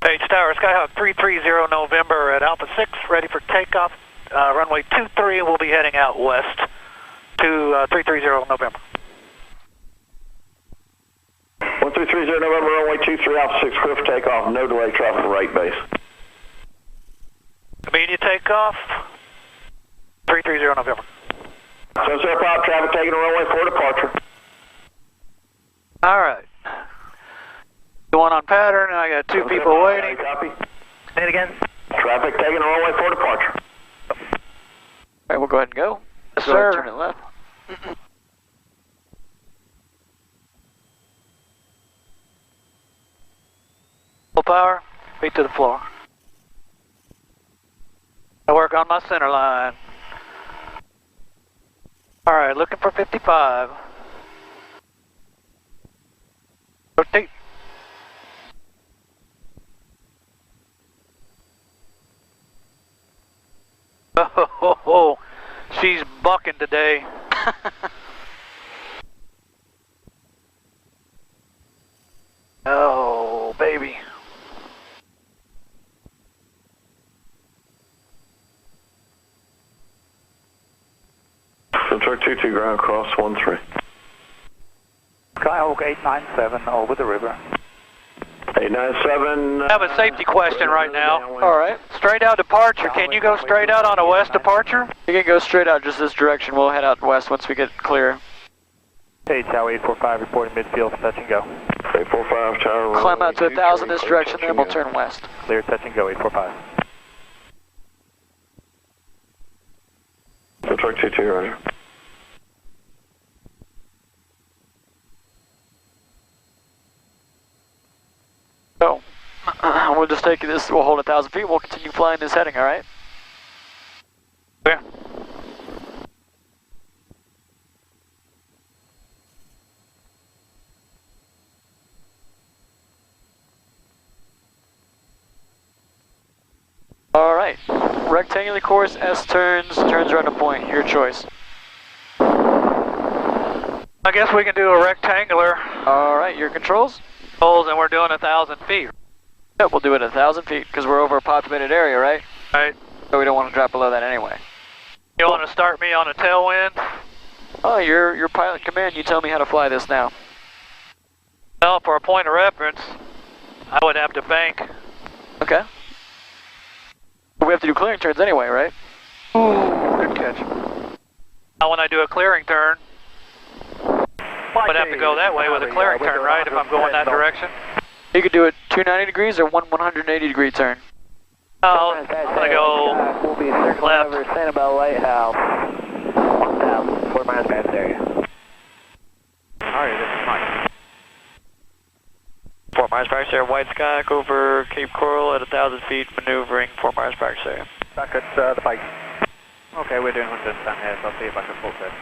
Page Tower, Skyhawk 330 November at Alpha 6, ready for takeoff. Runway 23, we'll be heading out west to 330 November. 1330 November, runway 23, Alpha 6, clear for takeoff, no delay, traffic right base. Immediate takeoff, 330 November. Sunset Pop, traffic taking a runway for departure. Alright. One on pattern, and I got two people waiting. Copy. Say it again. Traffic taking a runway for departure. Alright, we'll go ahead and go. Yes, sir. Turn it left. Full power, feet to the floor. I work on my center line. Alright, looking for 55. Rotate. Oh, she's bucking today. Oh, baby. Truck 22 ground cross 13. Skyhawk 897 over the river. 897. I have a safety question right now. Alright. Straight out departure, can you go straight out on a west departure? You can go straight out just this direction. We'll head out west once we get clear. Page Tower 845 reporting midfield, touch and go. 845 tower. Climb out to 1,000 this direction, then we'll turn west. Clear, touch and go, 845. Truck 22, roger. So, we'll just take this, we'll hold 1,000 feet, we'll continue flying this heading, alright? Clear. Alright. Rectangular course, S turns around a point, your choice. I guess we can do a rectangular Alright, your controls? holes and we're doing 1,000 feet. Yep, we'll do it 1,000 feet, because we're over a populated area, right? Right. So we don't want to drop below that anyway. You want to start me on a tailwind? Oh, you're pilot command, you tell me how to fly this now. Well, for a point of reference, I would have to bank. Okay. But we have to do clearing turns anyway, right? Ooh, good catch. Now when I do a clearing turn, I would have to go that way with a clearing turn, right, if I'm going that direction? You could do it 290 degrees or 180 degree turn. Oh, I'm going to go We'll be circling left. over Sanibel Lighthouse. 1,000, 4 miles past area. Alright, this is Mike. 4 miles per hour, White Sky over Cape Coral at 1,000 feet, maneuvering 4 miles per hour. Back at the bike. Okay, we're doing 100 down here, so I'll see you back at full set.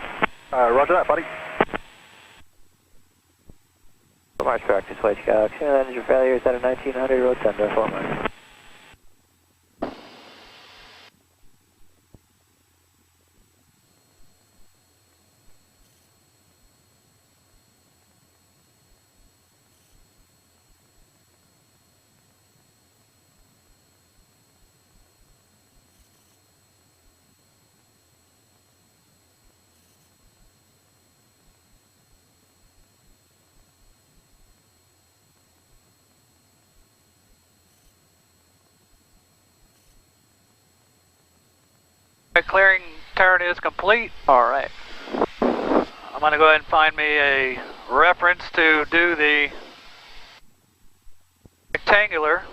Roger that, buddy. 4 miles per hour, White Sky. Engine failure is at a 1900, road 10 to 4 miles. The clearing turn is complete. Alright. I'm going to go ahead and find me a reference to do the rectangular.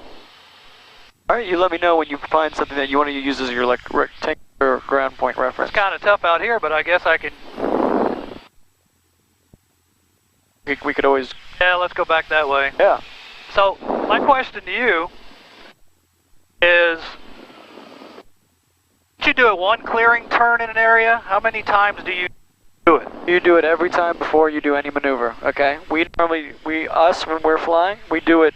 Alright, you let me know when you find something that you want to use as your rectangular ground point reference. It's kind of tough out here, but I guess I can. We could always... Yeah, let's go back that way. Yeah. So, my question to you is, you do a one clearing turn in an area? How many times do you do it? You do it every time before you do any maneuver, okay? We normally, when we're flying, we do it,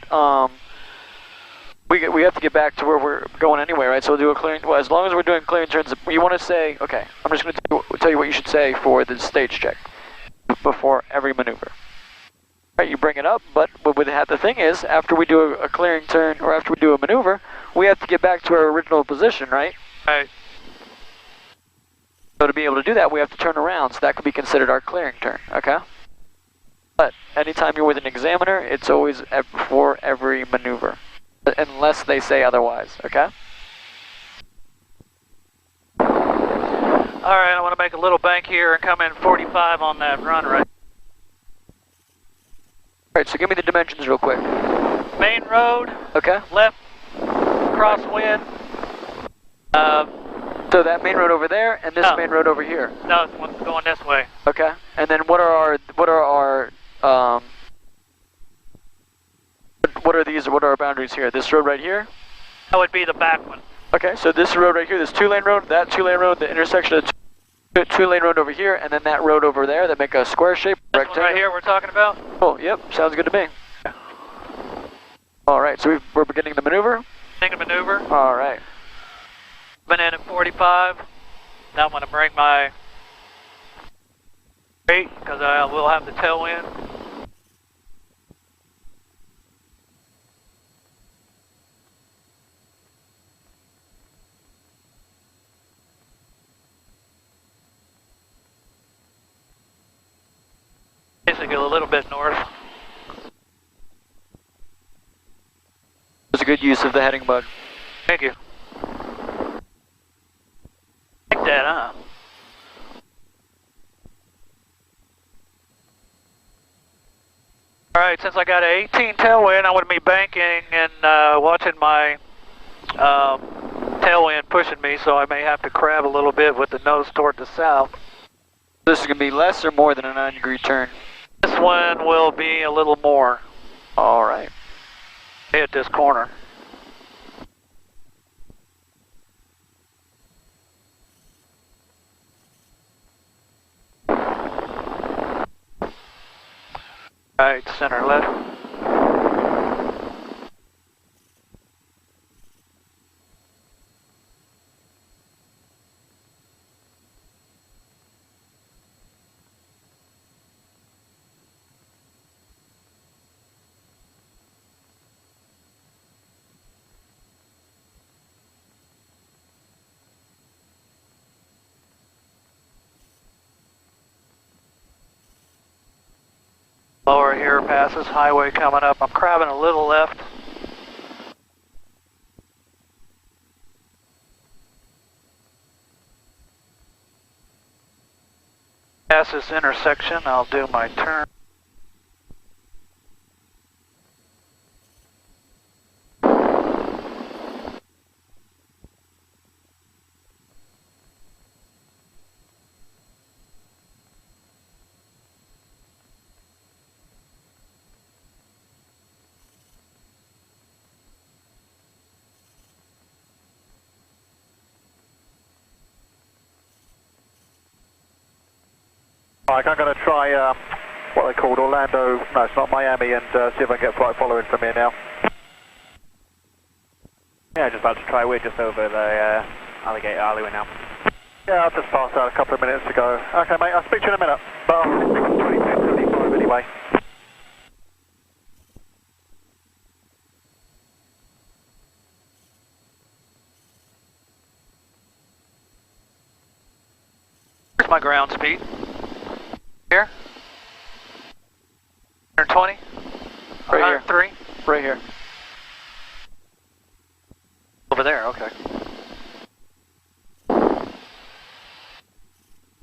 we have to get back to where we're going anyway, right? So we'll do a clearing, well, as long as we're doing clearing turns, you want to say, okay, I'm just going to tell you what you should say for the stage check before every maneuver. Right, you bring it up, but the thing is, after we do a clearing turn, or after we do a maneuver, we have to get back to our original position, right? Right. So to be able to do that, we have to turn around, so that could be considered our clearing turn, okay? But anytime you're with an examiner, it's always before every maneuver, unless they say otherwise, okay? All right, I want to make a little bank here and come in 45 on that run right. Alright, so give me the dimensions real quick. Main road, Okay? left, crosswind. So that main road over there, and this No. main road over here. No, it's going this way. Okay? And then what are our boundaries here? This road right here? That would be the back one. Okay, so this road right here, this 2-lane road, that 2-lane road, the intersection of the 2-lane road over here, and then that road over there that make a square shape, This rectangle. one right here we're talking about? Cool, yep, sounds good to me. Alright, so we're beginning the maneuver? Take a maneuver. Alright. Been in at 45. Now I'm going to bring my rate because I will have the tailwind. Basically a little bit north. It's a good use of the heading bug. Thank you. Like that, huh? Alright, since I got an 18 tailwind, I'm going to be banking and watching my tailwind pushing me, so I may have to crab a little bit with the nose toward the south. This is going to be less or more than a 9-degree turn? This one will be a little more. Alright. Hit this corner. Right, center left. Lower here passes highway coming up. I'm crabbing a little left. Past this intersection, I'll do my turn. Alright, I'm going to try what they called Orlando, no it's not Miami, and see if I can get flight following from here now. Yeah, just about to try, we're just over the alligator alleyway now. Yeah, I've just passed out a couple of minutes ago. Okay mate, I'll speak to you in a minute. But I'm 22:75 anyway. Here's my ground speed. Here. 120. Right here. 103. Right here. Over there, okay.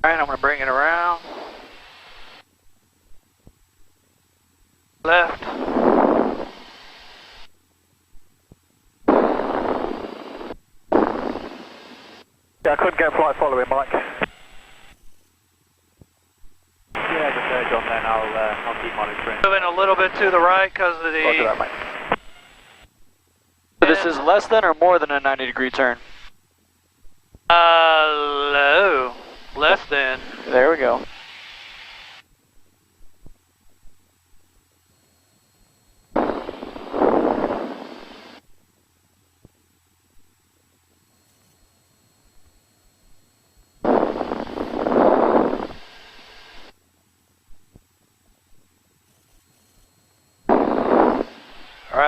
Alright, I'm going to bring it around. Left. Yeah, I couldn't get flight following, Mike. Yeah, just urge on then, I'll keep monitoring. Moving a little bit to the right because of the... Roger that, mate. So this is less than or more than a 90-degree turn? Low. Less than. There we go.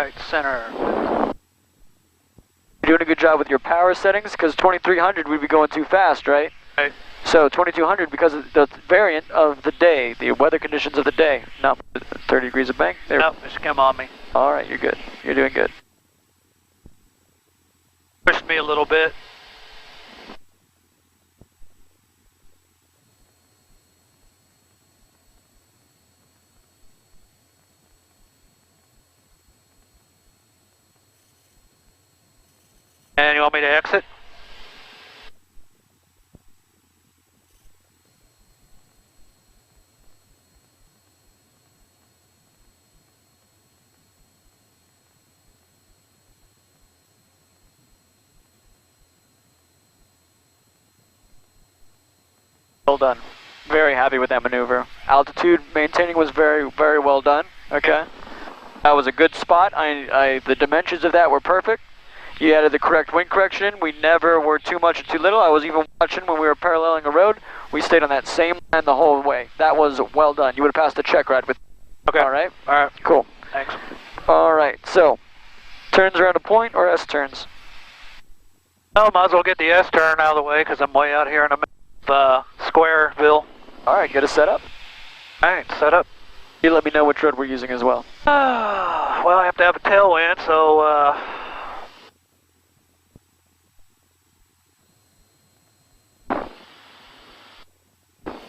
right, center. You're doing a good job with your power settings, because 2300 would be going too fast, right? Right. So 2200, because of the variant of the day, the weather conditions of the day. No, 30 degrees of bank. There. Nope, just come on me. All right, you're good. You're doing good. Pushed me a little bit. And you want me to exit? Well done. Very happy with that maneuver. Altitude maintaining was very, very well done. Okay. That was a good spot. The dimensions of that were perfect. You added the correct wing correction. We never were too much or too little. I was even watching when we were paralleling a road. We stayed on that same line the whole way. That was well done. You would have passed the check ride with. Okay. All right. All right. Cool. Thanks. All right. So, turns around a point or S turns? Oh, might as well get the S turn out of the way because I'm way out here in the middle of Squareville. All right. Get a setup. All right, set up. You let me know which road we're using as well. Well, I have to have a tailwind, so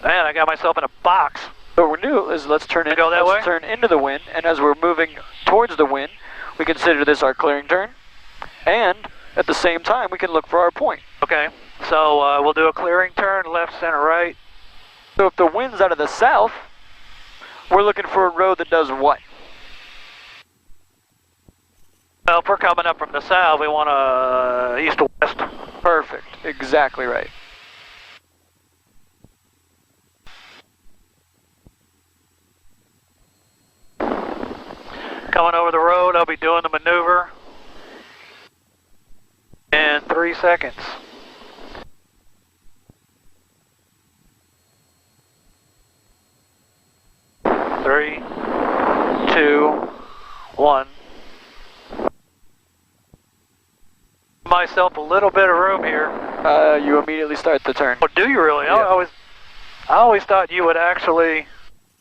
man, I got myself in a box. What we're new is let's turn in. Go that let's way? turn into the wind, and as we're moving towards the wind, we consider this our clearing turn, and at the same time we can look for our point. Okay, so we'll do a clearing turn, left, center, right. So if the wind's out of the south, we're looking for a road that does what? Well, if we're coming up from the south, we want east to west. Perfect. Exactly right. Coming over the road, I'll be doing the maneuver in 3 seconds. Three, two, one. Myself a little bit of room here. You immediately start the turn. Oh, do you really? Yeah. I always thought you would actually.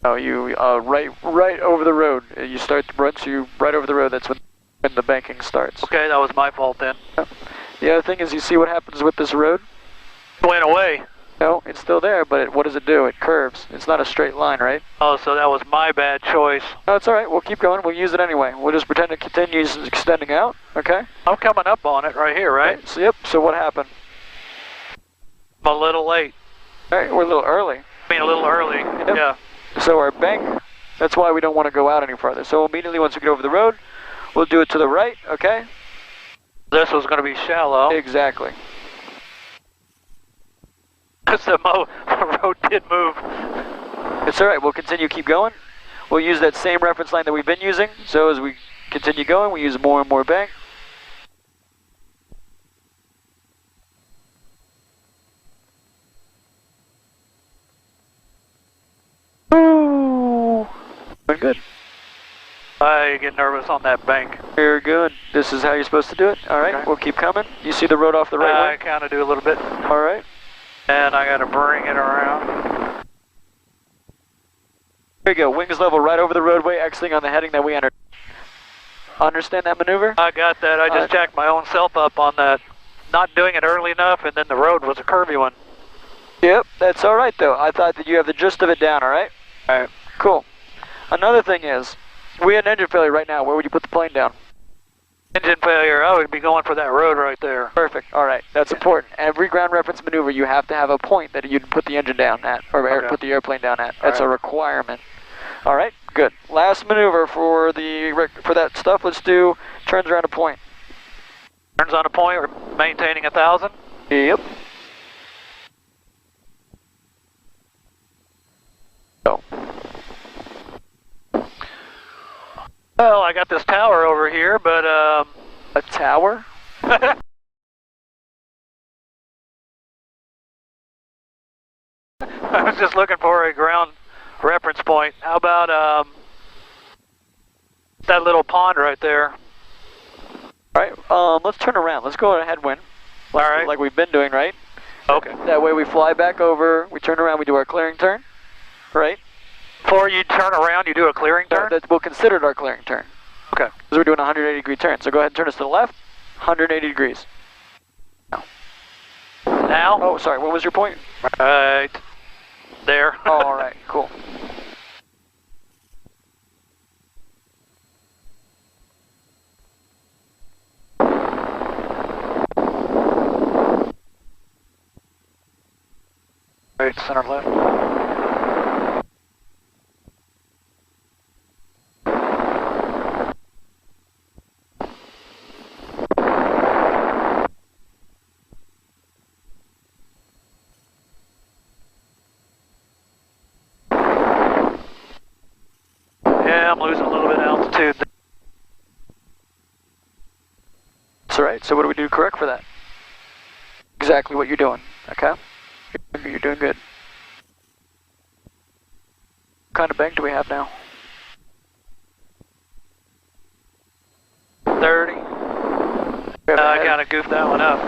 Oh, you right over the road. You start once you right over the road. That's when the banking starts. Okay, that was my fault then. The other thing is, you see what happens with this road? It went away. No, it's still there, but what does it do? It curves. It's not a straight line, right? Oh, so that was my bad choice. No, it's all right. We'll keep going. We'll use it anyway. We'll just pretend it continues extending out. Okay. I'm coming up on it right here, right? So yep. So what happened? I'm a little late. All right, we're a little early. I mean, a little early. Yep. Yeah. So our bank, that's why we don't want to go out any farther. So immediately once we get over the road, we'll do it to the right, okay? This was going to be shallow. Exactly. Because the road did move. It's all right. We'll continue, keep going. We'll use that same reference line that we've been using. So as we continue going, we use more and more bank. Ooh. Doing good. I get nervous on that bank. Very good. This is how you're supposed to do it. All right, Okay. We'll keep coming. You see the road off the right I way? kind of do a little bit. All right. And I got to bring it around. There you go. Wings level right over the roadway, exiting on the heading that we entered. Understand that maneuver? I got that. I just jacked my own self up on that. Not doing it early enough, and then the road was a curvy one. Yep, that's all right though. I thought that you have the gist of it down, all right? All right. Cool. Another thing is, we had an engine failure right now. Where would you put the plane down? Engine failure. I would be going for that road right there. Perfect. All right. That's important. Every ground reference maneuver, you have to have a point that you'd put the engine down at, or Okay. put the airplane down at. That's All a right. requirement. All right. Good. Last maneuver for that stuff. Let's do turns around a point. Turns on a point. We're maintaining 1,000. Yep. Go. Well, I got this tower over here, but A tower? I was just looking for a ground reference point. How about That little pond right there. Alright, let's turn around. Let's go on a headwind. Alright. Like we've been doing, right? Okay. That way we fly back over, we turn around, we do our clearing turn. Right? Before you turn around, you do a clearing turn? We'll consider it our clearing turn. Okay. Because we're doing a 180-degree turn. So go ahead and turn us to the left, 180 degrees. Now? Oh, sorry, what was your point? Right there. All right, cool. Right, center left. Yeah, I'm losing a little bit of altitude. That's all right. So what do we do to correct for that? Exactly what you're doing, okay? You're doing good. What kind of bank do we have now? 30. I kind of goofed that one up.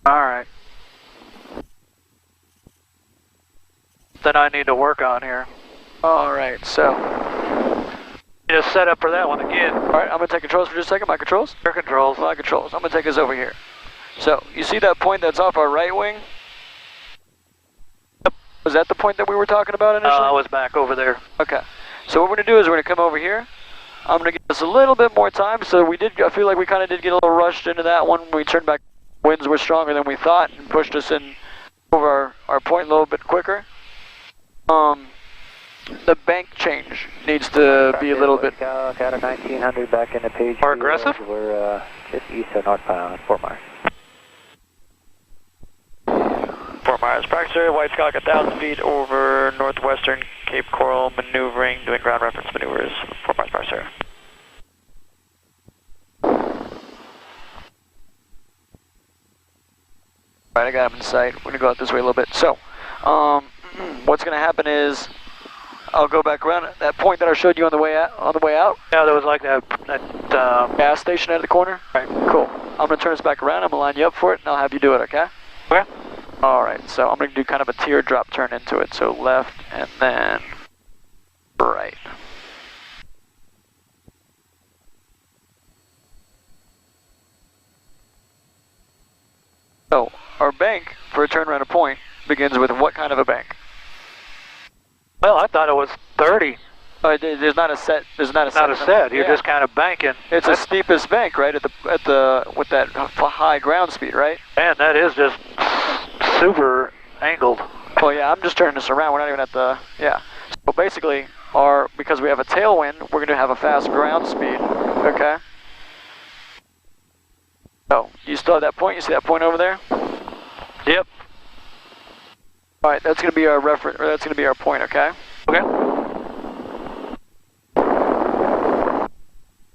Alright. Then I need to work on here. Alright, so. Just set up for that one again. Alright, I'm going to take controls for just a second. My controls? Your controls. My controls. I'm going to take us over here. So, you see that point that's off our right wing? Yep. Was that the point that we were talking about initially? I was back over there. Okay. So what we're going to do is we're going to come over here. I'm going to give us a little bit more time. So I feel like we kind of did get a little rushed into that one when we turned back. Winds were stronger than we thought and pushed us in over our point a little bit quicker. The bank change needs to be a little bit Out of 1900 back into page. More aggressive? We're just east of northbound, Fort Myers. Fort Myers, practice area, White Scock, 1,000 feet over northwestern Cape Coral, maneuvering, doing ground reference maneuvers, Fort Myers, practice area. Alright, I got him in sight. We're going to go out this way a little bit. So, what's going to happen is, I'll go back around at that point that I showed you on the way out. Yeah, there was like that Gas station at the corner? Right. Cool. I'm going to turn us back around. I'm going to line you up for it, and I'll have you do it, okay? Okay. Alright, so I'm going to do kind of a teardrop turn into it. So left, and then right. So, our bank, for a turn around a point, begins with what kind of a bank? Well, I thought it was 30. There's not a set. There's not a Not a set. You're just kind of banking. It's the steepest bank, right? With that high ground speed, right? Man, that is just super angled. Well, yeah. I'm just turning this around. We're not even at the So basically, because we have a tailwind, we're going to have a fast ground speed. Okay. So you still have that point. You see that point over there? Yep. All right. That's going to be our reference, or that's going to be our point. Okay. Okay.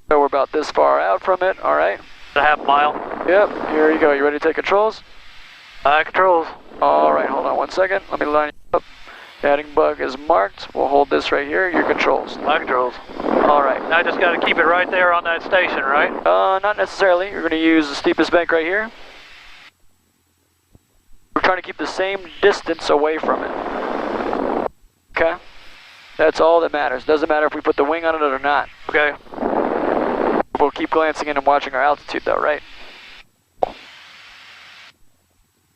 So we're about this far out from it. All right. A half mile. Yep. Here you go. You ready to take controls? Controls. All right. Hold on one second. Let me line you up. Heading bug is marked. We'll hold this right here. Your controls. My controls. All right. I just got to keep it right there on that station, right? Not necessarily. You're going to use the steepest bank right here. We're trying to keep the same distance away from it. Okay? That's all that matters. Doesn't matter if we put the wing on it or not. Okay. We'll keep glancing in and watching our altitude though, right?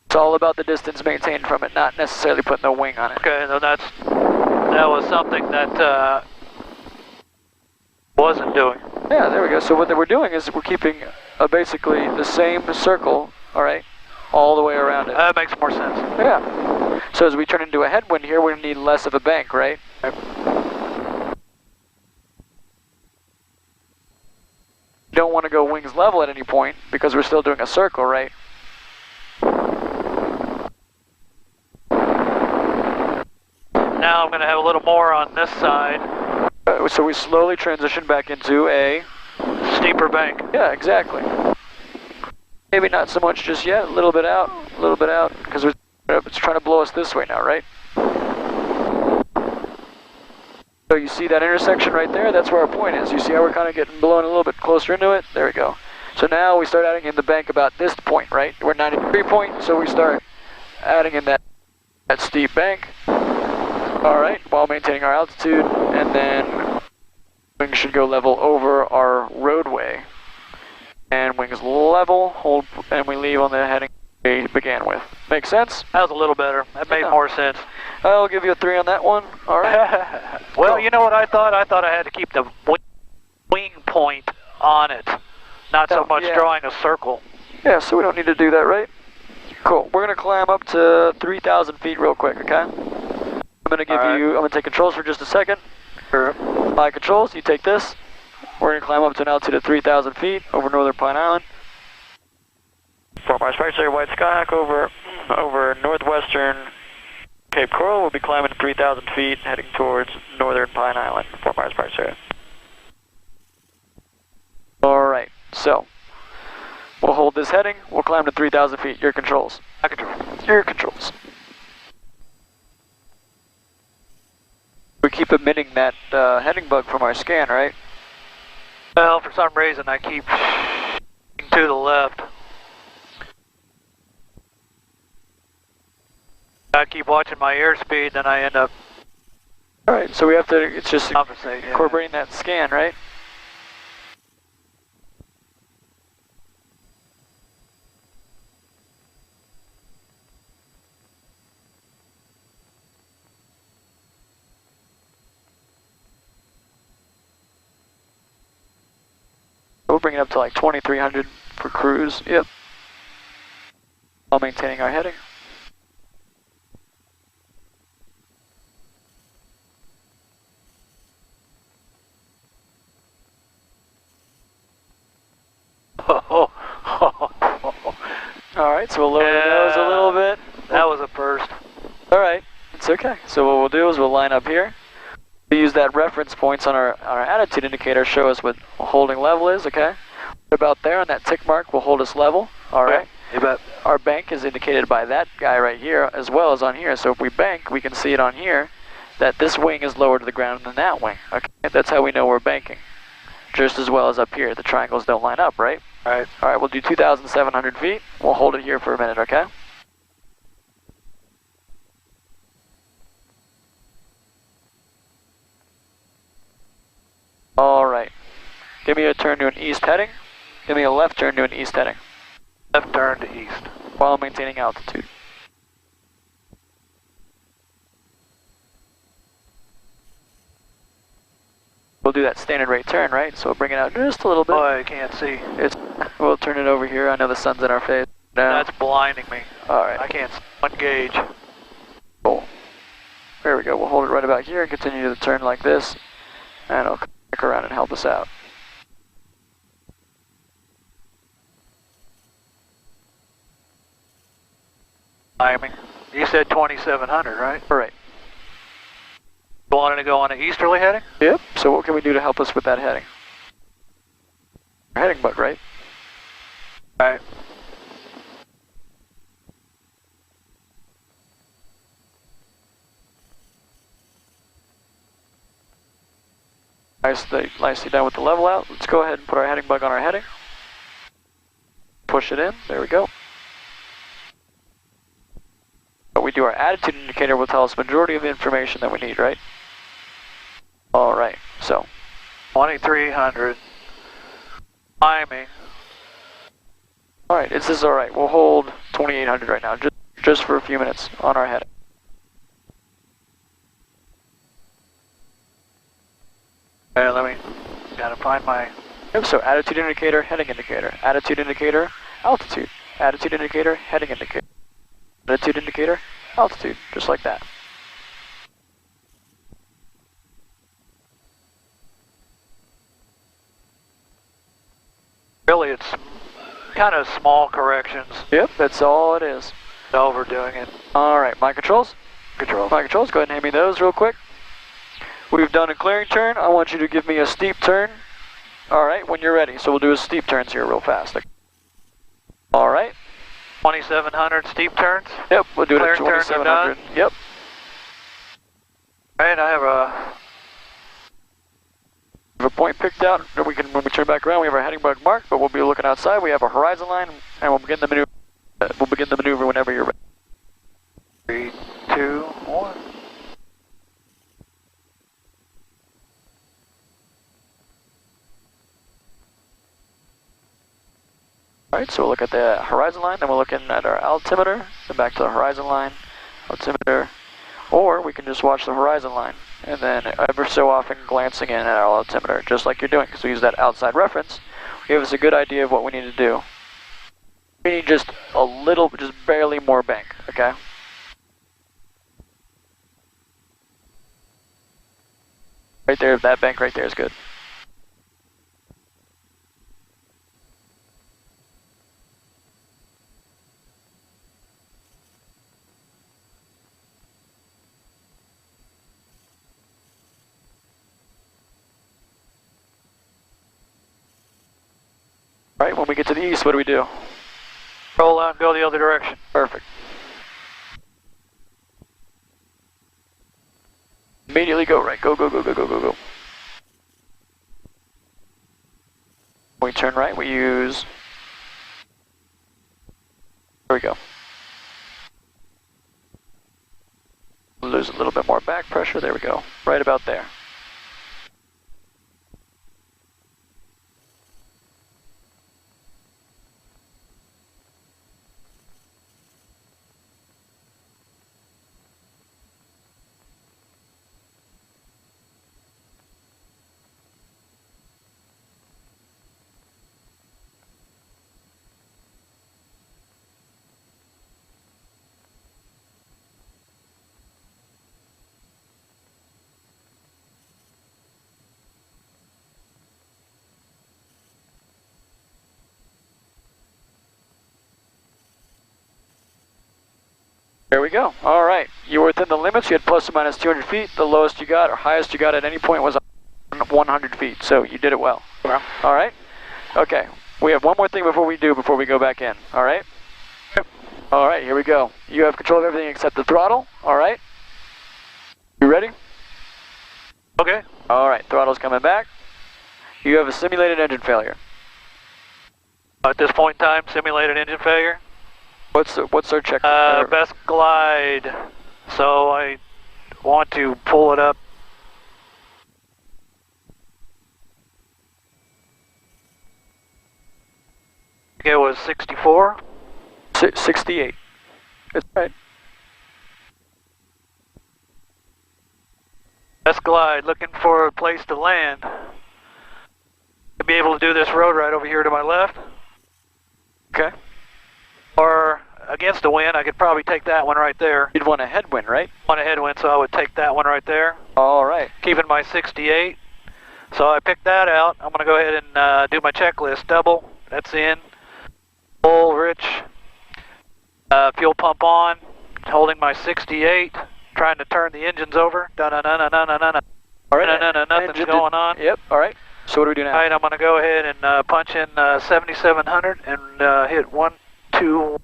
It's all about the distance maintained from it, not necessarily putting the wing on it. Okay, so that was something that wasn't doing. Yeah, there we go. So what we're doing is we're keeping basically the same circle, all right, all the way around it. That makes more sense. Yeah. So as we turn into a headwind here, we're going to need less of a bank, right? Okay. You don't want to go wings level at any point because we're still doing a circle, right? Now I'm going to have a little more on this side. So we slowly transition back into a steeper bank. Yeah, exactly. Maybe not so much just yet, a little bit out, because it's trying to blow us this way now, right? So you see that intersection right there? That's where our point is. You see how we're kind of getting blown a little bit closer into it? There we go. So now we start adding in the bank about this point, right? We're 90-degree point, so we start adding in that steep bank. All right, while maintaining our altitude, and then wings should go level over our roadway. And wings level, hold, and we leave on the heading we began with. Make sense? That was a little better. That made more sense. I'll give you a 3 on that one. All right. Well, you know what I thought? I thought I had to keep the wing point on it, not so much drawing a circle. Yeah, so we don't need to do that, right? Cool. We're going to climb up to 3,000 feet real quick, okay? I'm going to give you, I'm going to take controls for just a second. Sure. My controls, you take this. We're going to climb up to an altitude of 3,000 feet over northern Pine Island. 4 miles right there, White Skyhawk over northwestern Cape Coral. We'll be climbing to 3,000 feet, heading towards northern Pine Island. 4 miles right there. Alright, so we'll hold this heading. We'll climb to 3,000 feet. Your controls. I control. Your controls. We keep emitting that heading bug from our scan, right? Well, for some reason I keep to the left. I keep watching my airspeed, then I end up. Alright, so we have to, it's just compensate, incorporating that scan, right? We'll bring it up to like 2,300 for cruise, yep. While maintaining our heading. Alright, so we'll lower the nose a little bit. That was a first. Alright, it's okay. So what we'll do is we'll line up here. We use that reference points on our attitude indicator, show us what holding level is, okay? About there on that tick mark will hold us level, alright? Yeah, you bet. Our bank is indicated by that guy right here as well as on here. So if we bank, we can see it on here that this wing is lower to the ground than that wing, okay? That's how we know we're banking. Just as well as up here, the triangles don't line up, right? Right. Alright, we'll do 2,700 feet. We'll hold it here for a minute, okay? Alright. Give me a turn to an east heading. Give me a left turn to an east heading. Left turn to east. While maintaining altitude. We'll do that standard rate turn, right? So we'll bring it out just a little bit. Oh, I can't see. We'll turn it over here. I know the sun's in our face. Now. That's blinding me. Alright. I can't see one gauge. Cool. There we go. We'll hold it right about here and continue to turn like this. And it'll come back around and help us out. Timing. You said 2,700, right? Alright. You wanted to go on an easterly heading? Yep. So what can we do to help us with that heading? Heading bug, right? Right. Nicely done with the level out. Let's go ahead and put our heading bug on our heading. Push it in. There we go. But we do our attitude indicator will tell us majority of the information that we need, right? Alright, so 2,300. Timing. Alright, this is alright. We'll hold 2,800 right now, just for a few minutes on our heading. Okay, gotta find my... Yep, so attitude indicator, heading indicator. Attitude indicator, altitude. Attitude indicator, heading indicator. Attitude indicator, altitude, just like that. Really, it's kind of small corrections. Yep, that's all it is. Overdoing it. Alright, my controls. Control. My controls, go ahead and hand me those real quick. We've done a clearing turn. I want you to give me a steep turn. Alright, when you're ready. So we'll do a steep turns here real fast. All right. 2700 steep turns. Yep, we'll do it at Clearing turns are done. 2700. Yep. All right, I have a point picked out, and we can, when we turn back around, we have our heading bug marked, but we'll be looking outside. We have a horizon line, and we'll begin the maneuver. We'll begin the maneuver whenever you're ready. 3, 2, 1. Alright, so we'll look at the horizon line, then we're looking at our altimeter, then back to the horizon line, altimeter, or we can just watch the horizon line, and then ever so often glancing in at our altimeter, just like you're doing, because we use that outside reference, give us a good idea of what we need to do. We need just a little, just barely more bank, okay? Right there, that bank right there is good. Right, when we get to the east, what do we do? Roll out and go the other direction. Perfect. Immediately go right. Go, go, go, go, go, go, go. When we turn right, we use... There we go. Lose a little bit more back pressure. There we go. Right about there. There we go. All right. You were within the limits. You had plus or minus 200 feet. The lowest you got or highest you got at any point was 100 feet. So you did it well. All right. Okay. We have one more thing before we go back in. All right. Yep. All right. Here we go. You have control of everything except the throttle. All right. You ready? Okay. All right. Throttle's coming back. You have a simulated engine failure. At this point in time, simulated engine failure. What's our check? Best glide. So I want to pull it up. It was 64. 68. That's right. Best glide. Looking for a place to land. To be able to do this road right over here to my left. Okay. Or against the wind, I could probably take that one right there. You'd want a headwind, right? Want a headwind, so I would take that one right there. All right. Keeping my 68. So I picked that out. I'm going to go ahead and do my checklist. Double, that's in. Full, rich. Fuel pump on. Holding my 68. Trying to turn the engines over. Da-na-na-na-na-na-na. All right. Nothing's going on. Yep. All right. So what do we do now? All right, I'm going to go ahead and punch in 7700 and hit 1.2.5.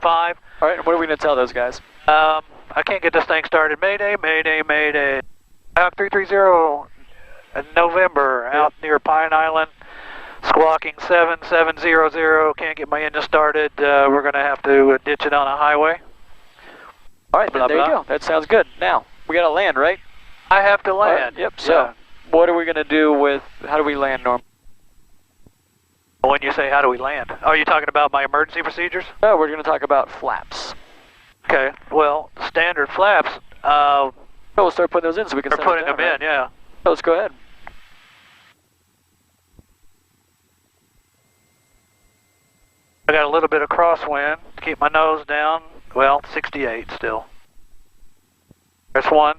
All right, and what are we going to tell those guys? I can't get this thing started. Mayday, mayday, mayday. 330 November out near Pine Island. Squawking 7700. Can't get my engine started. We're going to have to ditch it on a highway. All right, there you go. That sounds good. Now, we got to land, right? I have to land. Right, yep, so what are we going to do with, how do we land, Norm? When you say how do we land, are you talking about my emergency procedures? No, we're going to talk about flaps. Okay, well, standard flaps. We'll start putting those in so we can start putting them in, yeah. So let's go ahead. I got a little bit of crosswind to keep my nose down. Well, 68 still. There's one.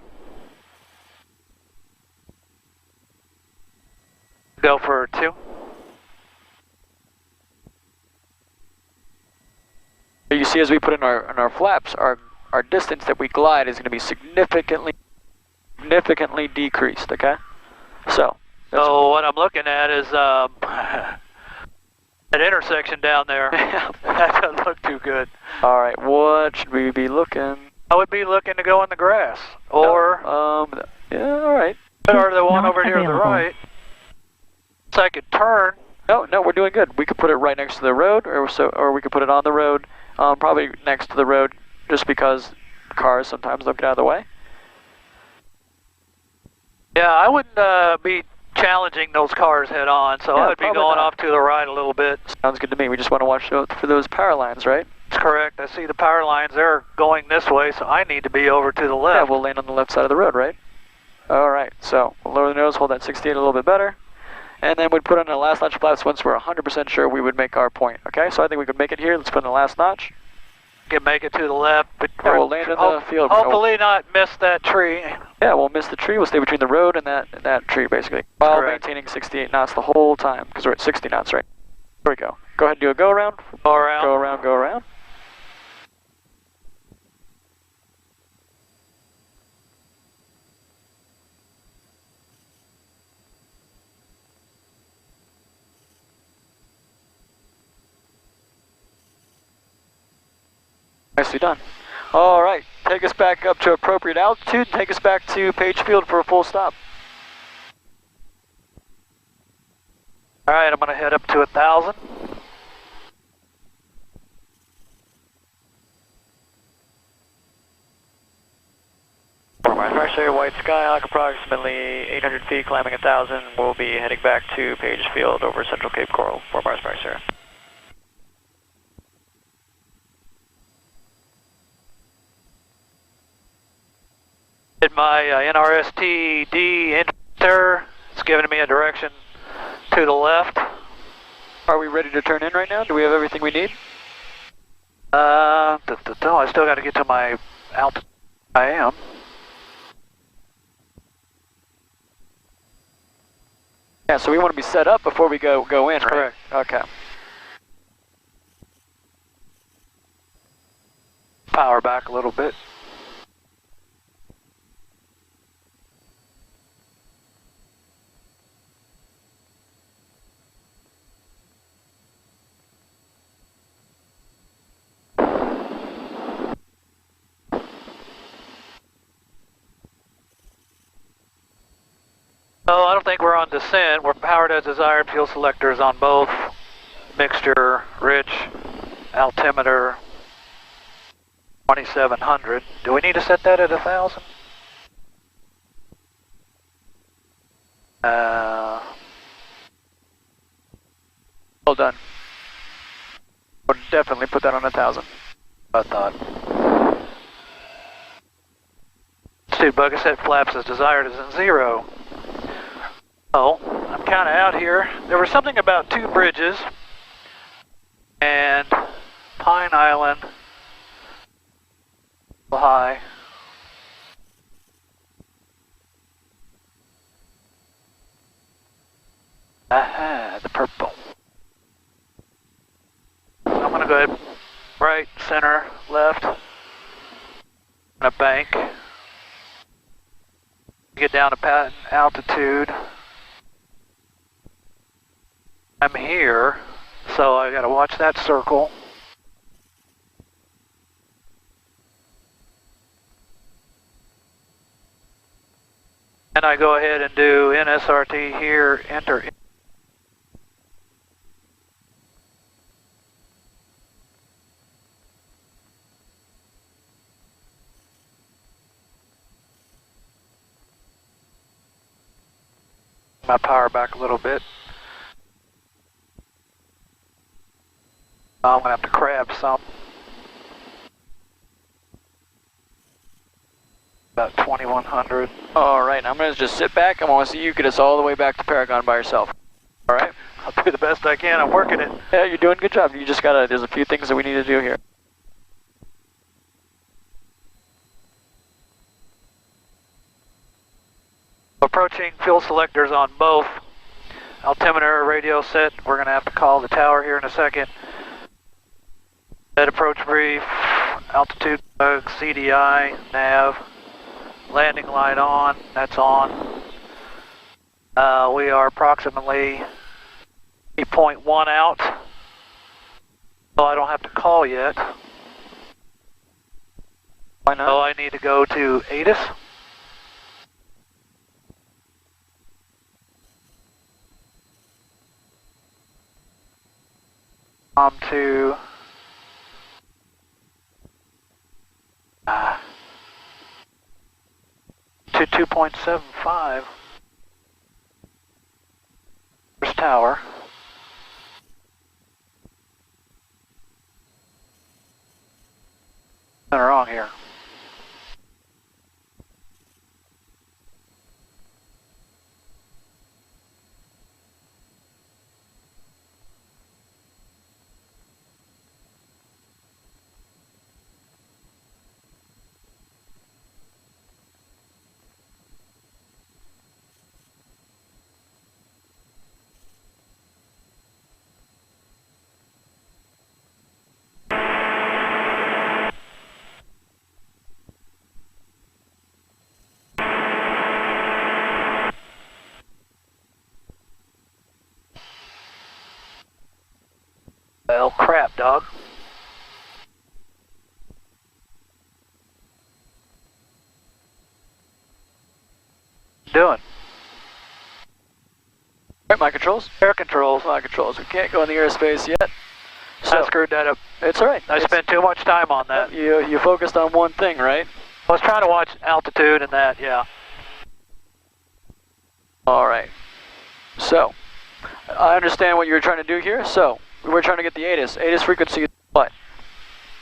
Go for 2. You see, as we put in our flaps, our distance that we glide is going to be significantly decreased. Okay, so what I'm looking at is That intersection down there, that doesn't look too good. All right, what should we be looking? I would be looking to go in the grass, or yeah, all right. or the one Not over here to the available. right. So I could turn. No, we're doing good. We could put it right next to the road, or we could put it on the road, probably next to the road, just because cars sometimes don't get out of the way. Yeah, I wouldn't be challenging those cars head on, so Yeah, I would be probably going not. off to the right a little bit. Sounds good to me. We just want to watch out for those power lines, right? That's correct. I see the power lines. They're going this way, so I need to be over to the left. Yeah, we'll land on the left side of the road, right? All right, so we'll lower the nose, hold that 68 a little bit better, and then we'd put on the last notch flaps once we're 100% sure we would make our point, okay? So I think we could make it here. Let's put in the last notch. Can make it to the left, but Yeah, we'll land in the field. Hopefully not miss that tree. Yeah, we'll miss the tree. We'll stay between the road and that tree, basically, while Correct. maintaining 68 knots the whole time, because we're at 60 knots, right? Here we go. Go ahead and do a go around. Go around. Go around, go around. Nicely done. All right, take us back up to appropriate altitude. Take us back to Page Field for a full stop. All right, I'm going to head up to 1,000. Pressure, white skyhawk, approximately 800 feet, climbing 1,000. We'll be heading back to Page Field over Central Cape Coral. 4 bars pressure. Did my NRST-D enter. It's giving me a direction to the left. Are we ready to turn in right now? Do we have everything we need? I still got to get to my altitude. I am. Yeah, so we want to be set up before we go in, right? Correct. Okay. Power back a little bit. So I don't think we're on descent. We're powered as desired. Fuel selectors on both. Mixture, rich, altimeter, 2700. Do we need to set that at 1,000? Well done. We'll definitely put that on 1,000. I thought. Dude, bugger set flaps as desired is in 0. Oh, I'm kind of out here. There was something about 2 bridges and Pine Island high. Aha, the purple. I'm gonna go ahead, right, center, left, on a bank. Get down to patent altitude. I'm here, so I gotta watch that circle. And I go ahead and do NSRT here, enter. My power back a little bit. I'm gonna have to crab some. About 2100. All right, I'm going to just sit back. I want to see you get us all the way back to Paragon by yourself. All right? I'll do the best I can. I'm working it. Yeah, you're doing a good job. You just got to, there's a few things that we need to do here. Approaching fuel selectors on both. Altimeter, radio set. We're going to have to call the tower here in a second. Set approach brief. Altitude bug, CDI, nav. Landing light on. That's on. We are approximately 8.1 out. So I don't have to call yet. Why not? So I need to go to ATIS. To 2.75. First tower. Something wrong here. Well, crap, dog. Doing? Alright, my controls. Air controls. My controls. We can't go in the airspace yet. So, I screwed that up. it's alright. I spent too much time on that. You focused on one thing, right? I was trying to watch altitude and that, yeah. Alright. So, I understand what you're trying to do here. So, we're trying to get the ATIS. ATIS frequency is what?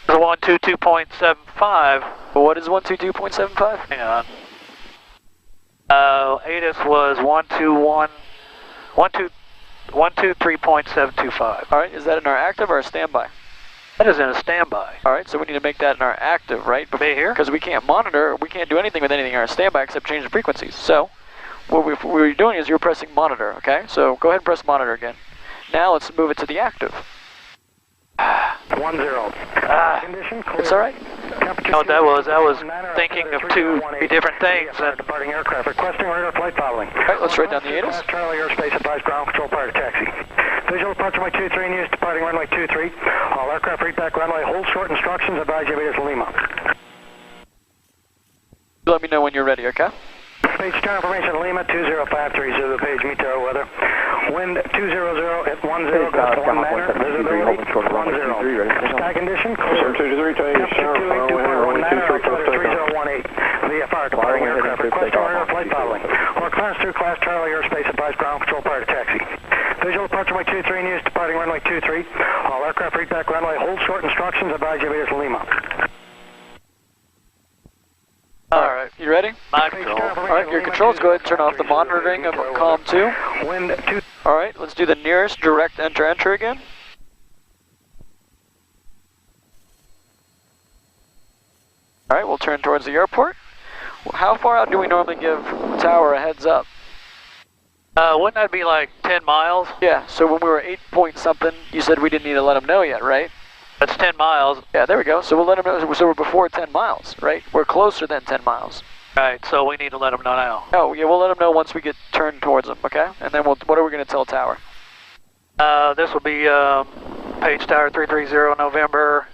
The 122.75. What is 122.75? Hang on. ATIS was 123.725. Alright, is that in our active or our standby? That is in a standby. Alright, so we need to make that in our active, right? Be here? Because we can't monitor, we can't do anything with anything in our standby except change the frequencies. So, what we're doing is you're pressing monitor, okay? So, go ahead and press monitor again. Now, let's move it to the active. 10. Condition clear. It's alright. You know what that was? I was thinking of two different things. And Departing aircraft requesting radar flight following. Alright, let's write down the ATIS. Charlie airspace advised ground control prior to taxi. Visual approach runway 23 news departing runway 23. All aircraft read back runway. Hold short instructions. Advise Aviators Lima. Let me know when you're ready, okay? Page star information Lima 20530. The page meteor weather. Wind 200 at 10. Gust 1 manner. Visibility 10. Sky condition clear. 223 temperature 3018. VFR departing aircraft requesting radar flight following. Or class 2 class Charlie airspace advised ground control prior to taxi. Visual approach runway 23 news departing runway 23. All aircraft read back runway. Hold short instructions. Advise Aviators Lima. Alright, you ready? my control. Alright, your controls, go ahead and turn off the monitoring of column 2. Wind 2. Alright, let's do the nearest direct enter again. Alright, we'll turn towards the airport. How far out do we normally give tower a heads up? Wouldn't that be like 10 miles? Yeah, so when we were 8 point something, you said we didn't need to let them know yet, right? That's 10 miles. Yeah, there we go. So we'll let them know. So we're before 10 miles, right? We're closer than 10 miles. Right, so we need to let them know now. Oh, yeah, we'll let them know once we get turned towards them, okay? And then what are we going to tell tower? This will be Page Tower 330 November,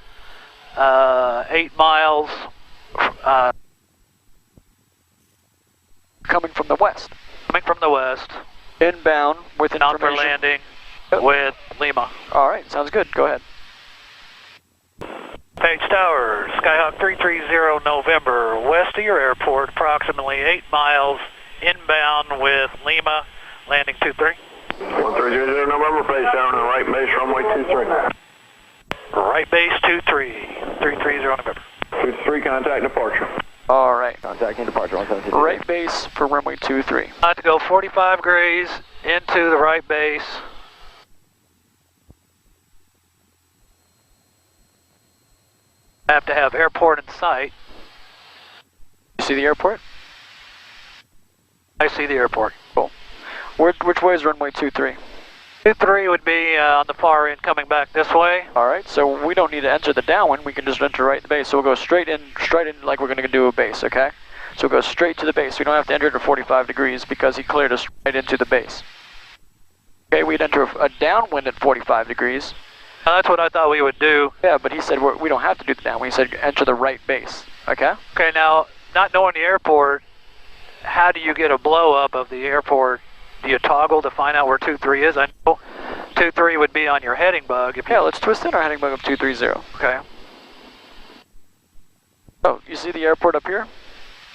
8 miles. Coming from the west. Coming from the west. Inbound with Not for information. landing Yep. with Lima. Alright, sounds good. Go ahead. Page Tower, Skyhawk 330 November, west of your airport, approximately 8 miles inbound with Lima, landing 23. 1300 November, Page Tower, on the right base, runway 23. Right base 23, 330 November. 23, contact departure. Alright. Contacting departure, 172. Right base for runway 23. I have to go 45 degrees into the right base. I have to have airport in sight. You see the airport? I see the airport. Cool. Which way is runway 23? 23 would be on the far end coming back this way. Alright, so we don't need to enter the downwind, we can just enter right in the base. So we'll go straight in like we're going to do a base, okay? So we'll go straight to the base. We don't have to enter it at 45 degrees because he cleared us right into the base. Okay, we'd enter a downwind at 45 degrees. That's what I thought we would do. Yeah, but he said we don't have to do the downwind. He said enter the right base. Okay? Okay, now, not knowing the airport, how do you get a blow up of the airport? Do you toggle to find out where 23 is? I know 23 would be on your heading bug. Yeah, let's twist in our heading bug of 230. Okay, Oh, you see the airport up here?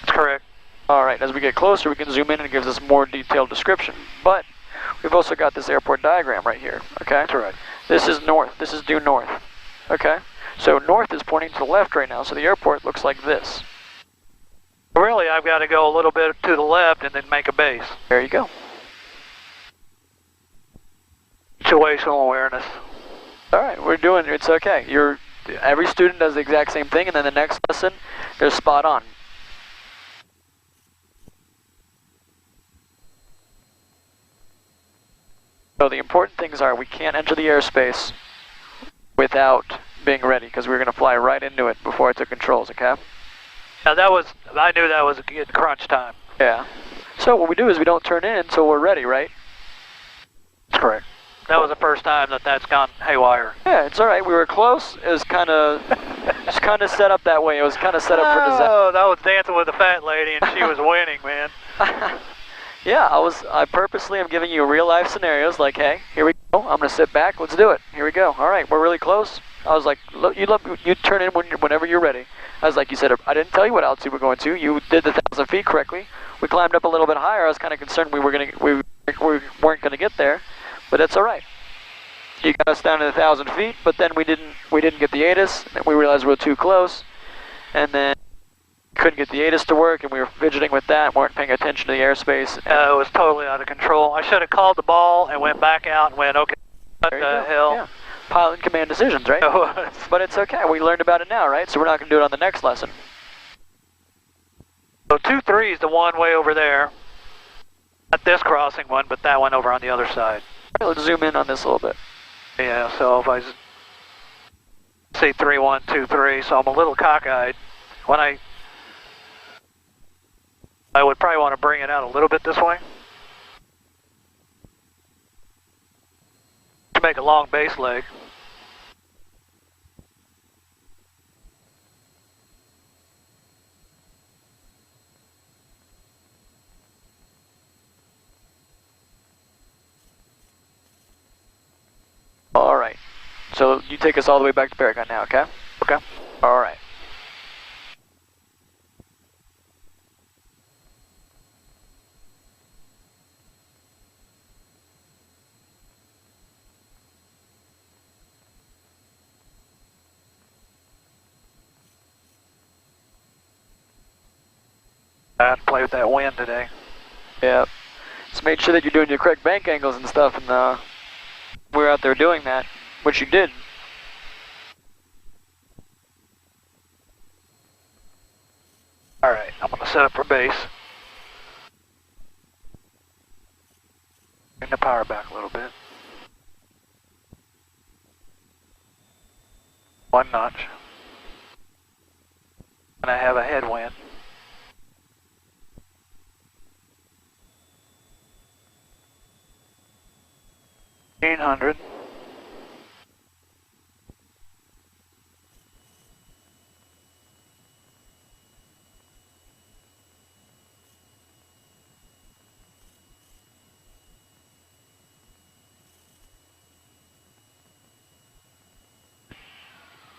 that's correct. Alright, as we get closer, we can zoom in and it gives us more detailed description. But we've also got this airport diagram right here, okay? That's right. This is north. This is due north, okay? So north is pointing to the left right now, so the airport looks like this. Really, I've got to go a little bit to the left and then make a base. There you go. Situational awareness. Alright, we're doing it's okay. Every student does the exact same thing, and then the next lesson, they're spot on. So the important things are we can't enter the airspace without being ready, because we're going to fly right into it before I took controls, okay? Now I knew that was getting crunch time. Yeah. So what we do is we don't turn in until we're ready, right? That's correct. That was the first time that's gone haywire. Yeah, it's alright. We were close. It was kind of set up that way. It was kind of set up for disaster. Oh, that was Dancing with the Fat Lady, and she was winning, man. Yeah, I purposely am giving you real life scenarios like, hey, here we go. I'm going to sit back. Let's do it. Here we go. All right, we're really close. I was like, look, you turn in whenever you're ready. I was like, you said, I didn't tell you what altitude we're going to. You did the 1,000 feet correctly. We climbed up a little bit higher. I was kind of concerned we weren't going to get there, but that's all right. You got us down to 1,000 feet, but then we didn't get the ATIS, and we realized we were too close, and then couldn't get the ATIS to work, and we were fidgeting with that, weren't paying attention to the airspace. It was totally out of control. I should have called the ball and went back out and went, okay, what the hell? Yeah. Pilot and command decisions, right? But it's okay. We learned about it now, right? So we're not going to do it on the next lesson. So 2-3 is the one way over there. Not this crossing one, but that one over on the other side. All right, let's zoom in on this a little bit. Yeah, so if I say 3-1-2-3, so I'm a little cockeyed. When I would probably want to bring it out a little bit this way to make a long base leg. All right. So you take us all the way back to Paragon now, okay? Okay. All right. I had to play with that wind today. Yeah. Just make sure that you're doing your correct bank angles and stuff, and we're out there doing that, which you did. Alright, I'm going to set up for base. Bring the power back a little bit. One notch. And I have a headwind. 1,500.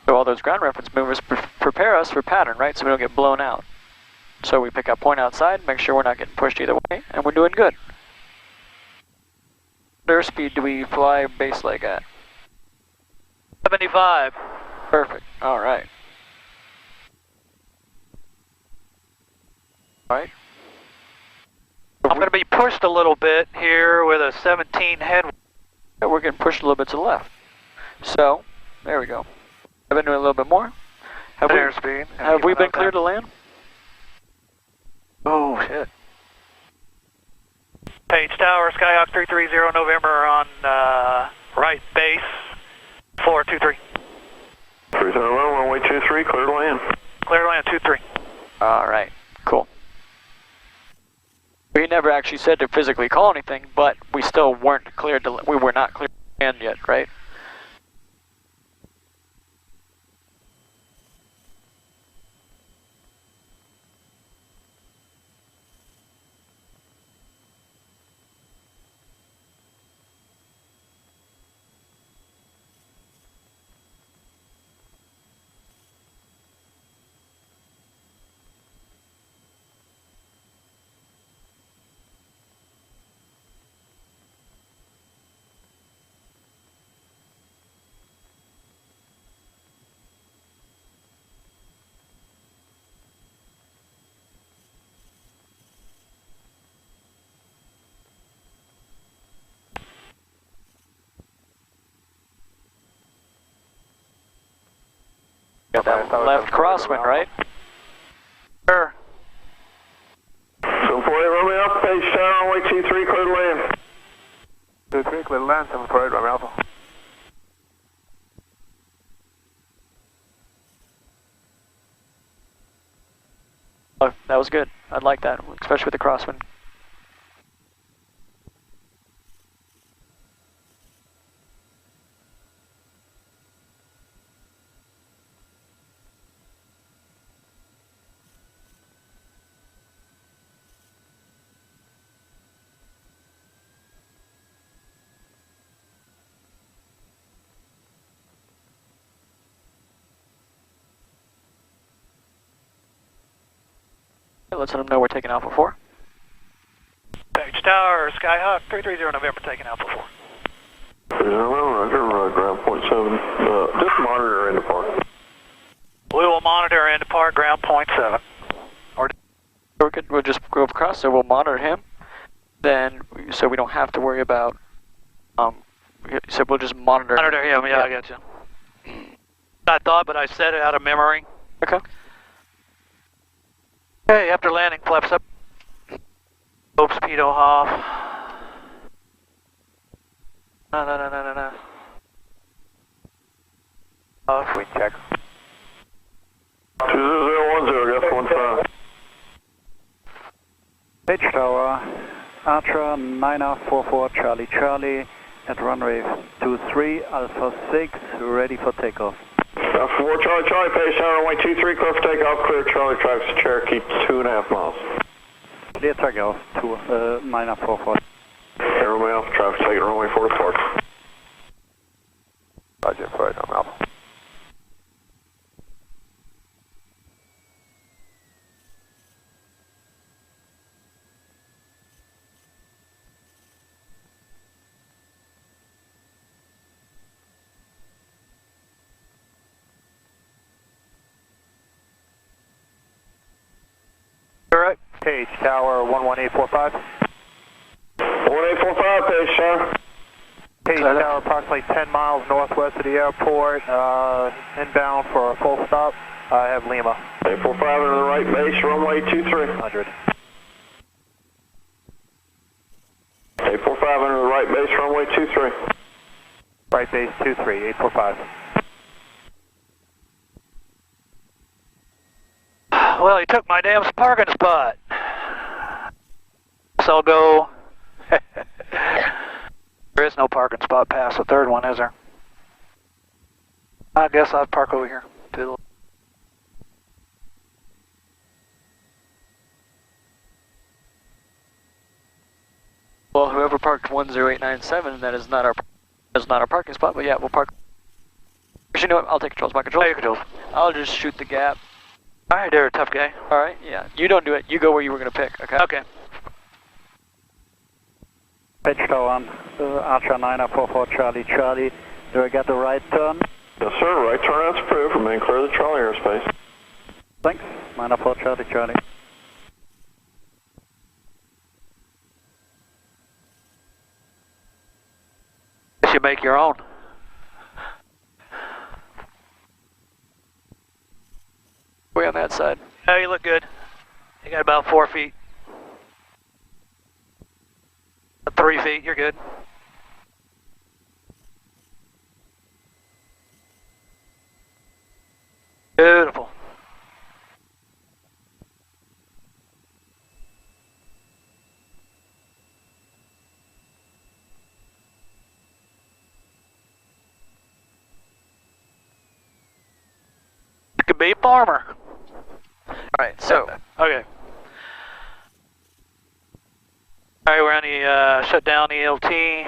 So all those ground reference movers prepare us for pattern, right? So we don't get blown out. So we pick up point outside, make sure we're not getting pushed either way, and we're doing good. What airspeed do we fly base leg at? 75. Perfect. All right. All right. I'm going to be pushed a little bit here with a 17 headwind. Yeah, we're getting pushed a little bit to the left. So, there we go. I've been doing a little bit more. Airspeed. Have we been cleared to land? Oh, shit. Page Tower, Skyhawk 330 November on right base, 423. 301, runway 23, clear to land. Clear to land, 23. All right, cool. We never actually said to physically call anything, but we still weren't cleared to, we were not cleared to land yet, right? left crosswind, right? Sure. 748, run me up, page tower, runway 23, clear to land. 23, clear to land, 748, run me alpha. Oh, that was good. I like that, especially with the crosswind. Let's let them know we're taking Alpha 4. Page Tower, Skyhawk, 330 November, taking Alpha 4. Roger, ground point 7. Just monitor in the park. We will monitor into park, ground point 7. We're good. We'll just go across, so we'll monitor him. Then, so we don't have to worry about, so we'll just monitor. Monitor him, yeah, I got you. I thought, but I said it out of memory. Okay. Okay, after landing, flaps up. Scope speedo off. No. Off. We check. 2010, gas 15. Page Tower, Archer 944 Charlie Charlie at runway 23 Alpha 6, ready for takeoff. Alpha 4 Charlie Charlie, page tower, runway 23, clear for takeoff, clear Charlie traffic Cherokee 2.5 miles. Clear takeoff to 944. Runway Alpha traffic taking runway 4 to park. Roger, 48, run me alpha. Alright. Page Tower 11845. 1845, page tower. Page Tower approximately 10 miles northwest of the airport, inbound for a full stop. I have Lima. 845 into the right base, runway 23. 100. 845 into the right base, runway 23. Right base 23, 845. Well, he took my damn parking spot. So I'll go. There is no parking spot past the third one, is there? I guess I'll park over here. Well, whoever parked 10897, that is not our parking spot. But yeah, we'll park. Actually, you know what? I'll take controls. My controls. Oh, you controls. I'll just shoot the gap. All right, there, tough guy. All right. Yeah. You don't do it. You go where you were gonna pick. Okay. Okay. Page Tower, Archer 944 Charlie Charlie, do I get the right turn? Yes, sir. Right turnout's approved. Remain clear of the Charlie airspace. Thanks, 944 Charlie Charlie. Guess you make your own. Way on that side. Oh, you look good. You got about 4 feet. 3 feet, you're good. Beautiful. You could be a farmer. Alright, so. Okay. Alright, we're on the shut down ELT.